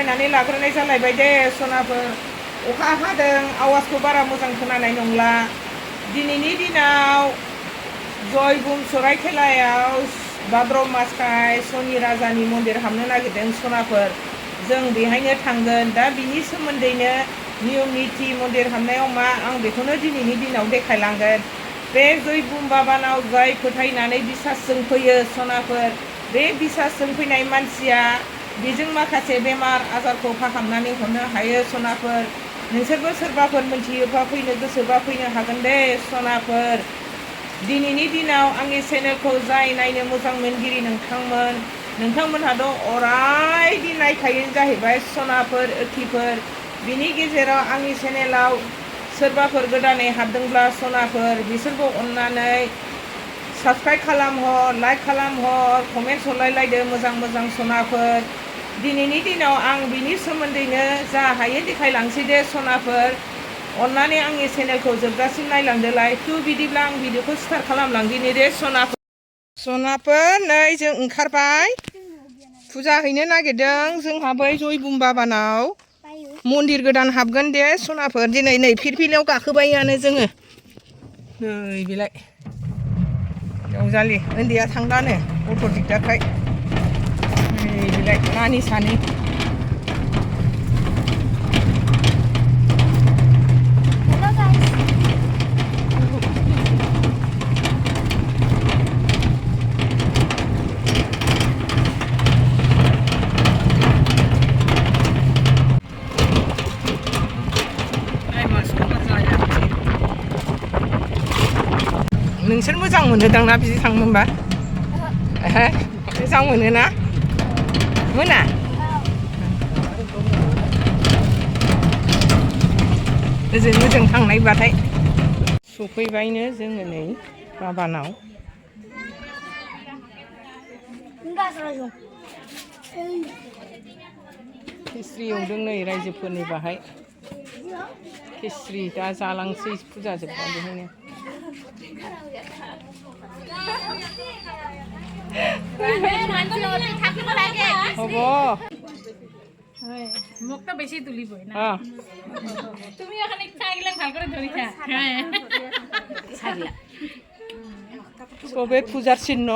फोरमायनानै लाग्रोनाय जालायबाय दे सनाफोर अखा हादों आवाजखौ बारा मोजां खोनानाय नंला दिनैनि दिनाव जयगुम सराइखेलायाव भाद्र मासखाय सनि राजानि मन्दिर हाबनो नागिरदों सनाफोर जों बेहायनो थांगोन दा बिनि सोमोन्दैनो नियम निथि मन्दिर हाबनायाव मा आं बेखौनो दिनैनि दिनाव देखायलांगोन बे जयगुम बाबानाव जाय फोथायनानै बिसासजों फैयो सनाफोर बे बिसासजों फैनाय मानसिया बेजों माखासे बेमार आजारखौ फाहामनानै हरनो हायो सनाफोर नोंसोरबो सोरबाफोर मोनथियोबा फैनो गोसोबा फैनो हागोन दे सनाफोर दिनैनि दिनाव आंनि चेनेलखौ जाय नायनो मोजां मोनगिरि नोंथांमोनहाथ' अरायदि नायखायो जाहैबाय सनाफोर ओखिफोर बिनि गेजेराव आंनि चेनेलाव सोरबाफोर गोदानै हाबदोंब्ला सनाफोर बिसोरखौ अननानै साबस्क्राइब खालामहर लाइक खालामहर कमेन्ट हरलायलायदो मोजां सनाफोर दिनैनि दिनाव आं बिनि सोमोन्दैनो जा हायो देखायलांसै दे सनाफोर अननानै आंनि चेनेलखौ जोबजासिम नायलांदोलाय बिदिब्ला आं भिडिअखौ स्टार्ट खालामलांदिनि दे सनाफोर नै जों ओंखारबाय फुजा हैनो नागिरदों जोंहा बै जयगुम बाबानाव मन्दिर गोदान हाबगोन दे सनाफोर दिनै नै फिरफिलियाव गाखोबायानो जोङो नै बेलाय रंजालि उन्दैया थांलानो अट' दिगदारखाय नै बेलाय नानि सानै नोंसोर मोजां मोनोदांना बिदि थांनोबा मोजां मोनोना मोना ओजों थांनायबाथाय सफैबायनो जोङो नै बाबानाव खिस्रि एवदों नै रायजोफोरनि बाहाय खिस्रि दा जालांसै फुजा जोब्बा बेहायनो হ'ব মুখটা বেশি তুলিবই না তুমি ওখানে চাইলে ভাল করে ধরিছা সবে পূজার চিহ্ন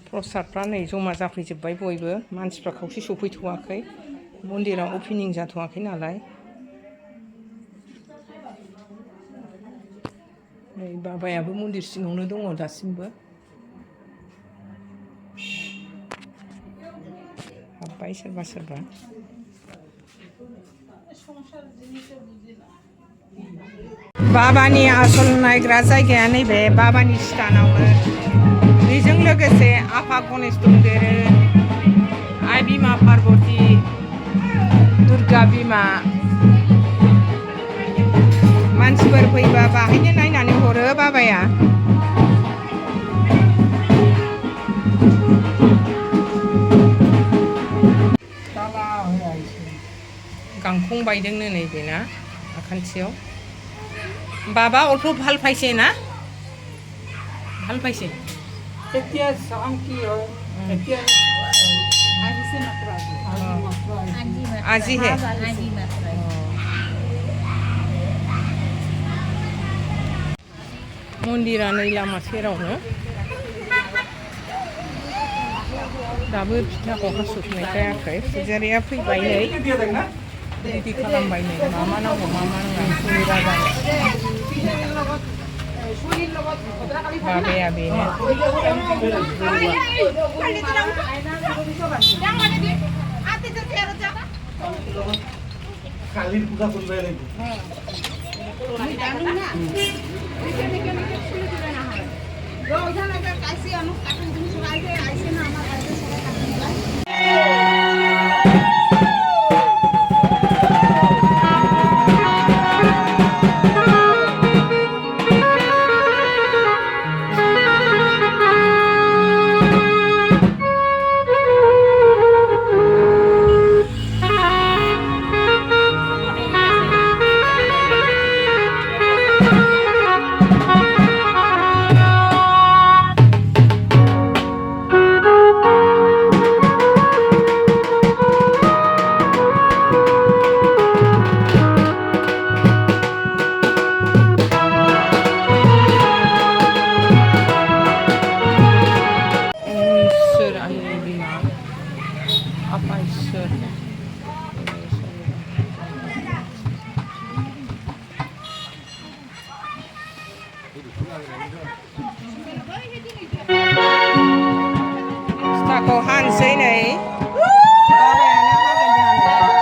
प्रसादफ्रा नै जमा जाफैजोब्बाय बयबो मानसिफ्रा खावसे सफैथ'वाखै मन्दिराव अपेनिं जाथ'वाखै नालाय नै बाबायाबो मन्दिर सिङावनो दङ दासिमबो हाबबाय सोरबा बाबानि आसल नायग्रा जायगाया नैबे बाबानि स्थानावनो बेजों लोगोसे आफा गणेश दंदेरो आइ बिमा पार्बती दुर्गा बिमा मानसिफोर फैबा बाहायनो नायनानै हरो बाबाया गांखं बायदोंनो नैबेना आखान्थियाव बाबा অল্প ভাল পাইছে না ভাল পাইছে এতিয়া চাম কি হয় এতিয়া আজিহে मन्दिरा नै लामा सेरावनो दाबो फिथाखौ हास'नाय जायाखै फुजारिया फैबाय नै रेडि खालामबाय नै मा नांगौ मा नाङा सनि राजानो बाबाया बेनो কালির পূজা করবে फिथाखौ हानोसै नै बाबायानो हागोन जोंहानो।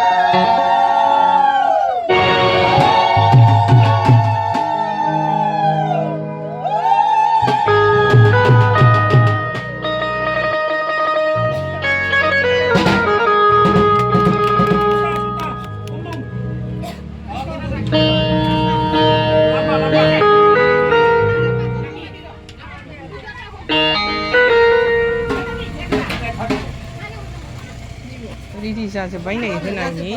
रेडि जाजोब्बाय नै होनायनि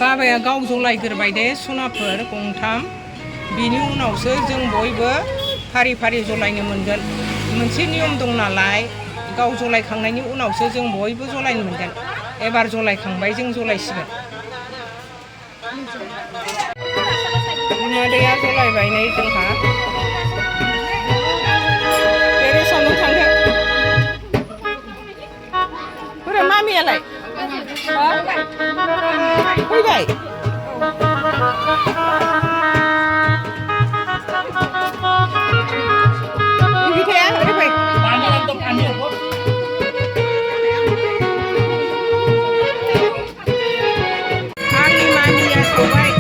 बाबाया गाव जलायग्रोबाय दे सनाफोर गंथाम बिनि उनावसो जों बयबो फारि फारि जलायनो मोनगोन मोनसे नियम दं नालाय गाव जलायखांनायनि उनावसो जों बयबो जलायनो मोनगोन एबार जलायखांबाय जों जलायसिगोन बिमादैया जलायबाय नै जोंहा टेरेसावनो थांदो बोरै मामियालाय फैबाय बिथाया ओरै फै आंनि मामिया सौबाय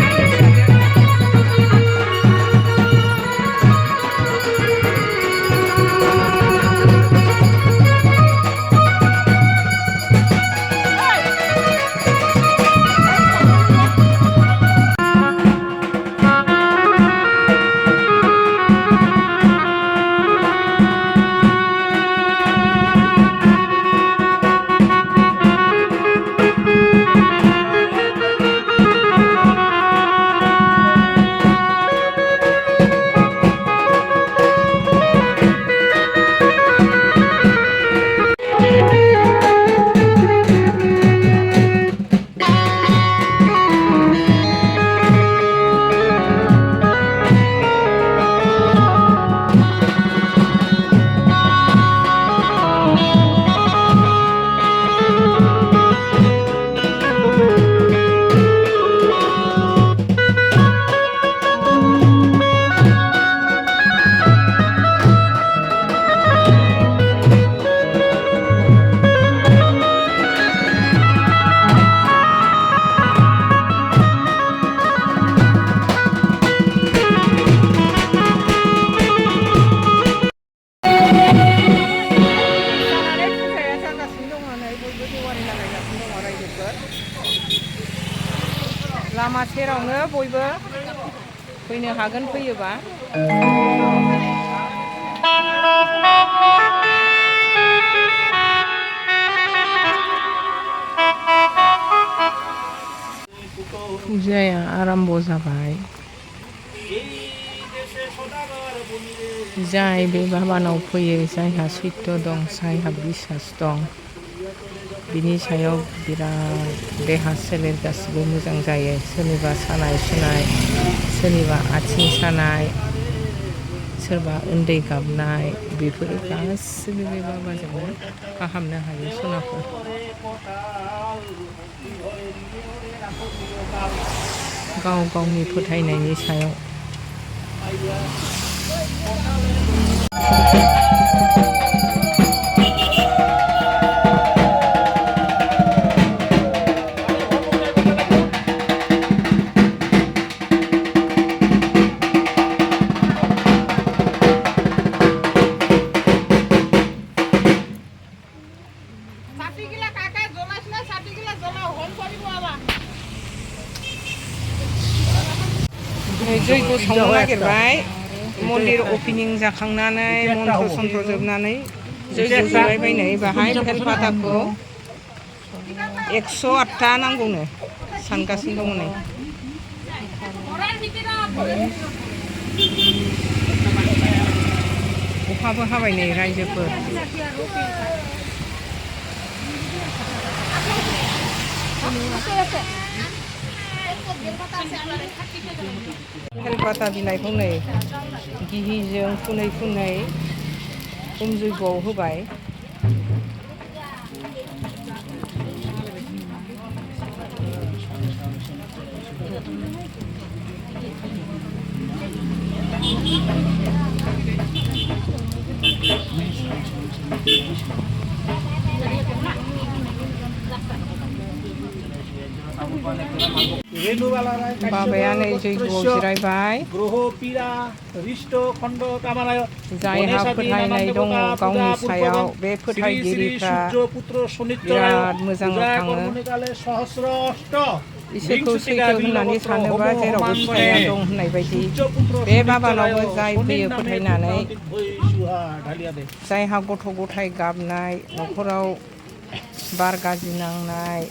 लामा सेरावनो बयबो फैनो हागोन फैयोबा फुजाया आराम्भ जाबाय जाय बे बाबानाव फैयो जायहा सैत्य दं जायहा बिसास दं बिनि सायाव बिराद देहा सोलेर गासिबो मोजां जायो सोरनिबा सानाय सुनाय सोरनिबा आथिं सानाय सोरबा उन्दै गाबनाय बेफोरो गासिबो बे बाबाजोंनो फाहामनो हायो सनाफोर गाव गावनि फोथायनायनि सायाव जयग' सावनो नागिरबाय मन्दिर अपेनिं जाखांनानै मन्त्र सन्त्र जोबनानै जयग' जलायबाय नै बाहाय बेलपाताखौ 108टा नांगौनो सानगासिनो दङ नै अखाबो हाबाय नै रायजोफोर बेलपाता बिलाइखौ नै गिहिजों फुनै फुनै हुम जयग'आव होबाय बाबाया नै जैग'आव जिरायबाय ग्रह पीड़ा रिष्ट खंड कामनाय जायहा फोथायनाय दङ गावनि सायाव बे फोथायगिरिफ्रा बिराद मोजाङाव थाङो इसोरखौ सैथो होननानै सानोबा जेरावबो फिथाइया दं होननाय बायदि बे बाबानावबो जाय फैयो फोथायनानै जायहा गथ' गथाय गाबनाय न'खराव बार गाज्रि नांनाय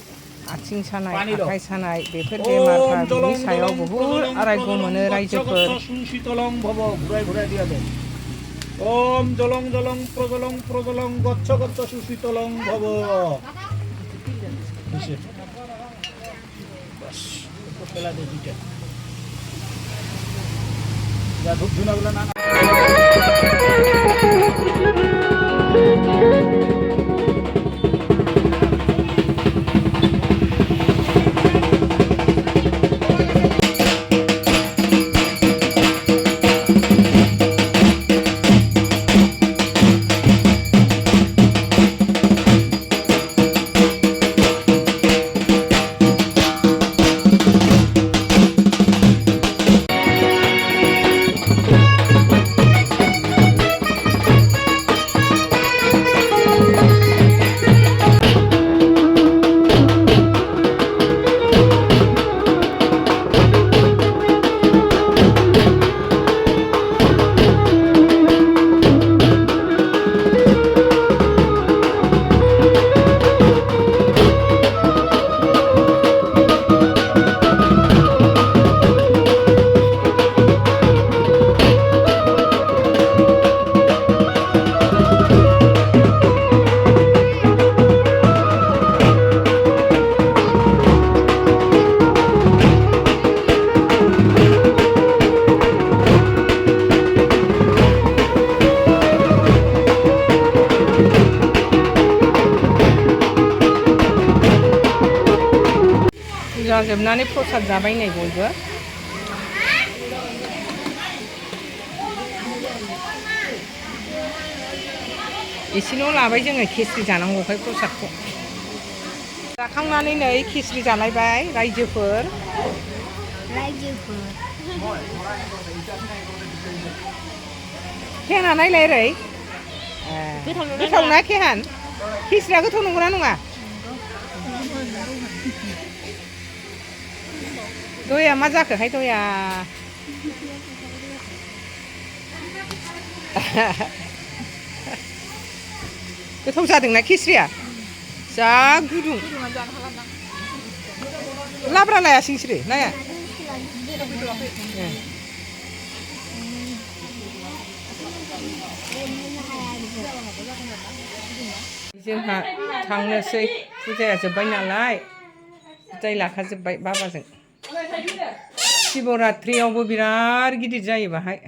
आथिं सानाय आखाइ सानाय बेफोर बेमारफ्रा बिनि सायाव बहुद आरायग' मोनो रायजोफोर ओम जलं जलं प्रजलं गच्छ गच्छ सुशीतलं भव পেলা দে দুইটা যা ধূপ ধুনাগুলো না जाजोबनानै प्रसाद जाबाय नै बयबो एसेल' लाबाय जोङो खिस्रि जानांगौखाय प्रसादखौ जाखांनानै नै खिस्रि जालायबाय रायजोफोर खेहाना नायलाय ओरै गोथाव ना खेहान खिस्रिया गोथाव नंगौना नङा दया मा जाखोहाय दया गोथाव जादोंना खिस्रिया जा गुदुं लाब्रा लाया सिंस्रि लाया जोंहा थांनोसै फुजाया जोब्बाय नालाय दाय लाखाजोब्बाय बाबाजों शिवरात्रियावबो बिराद गिदिर जायो बाहाय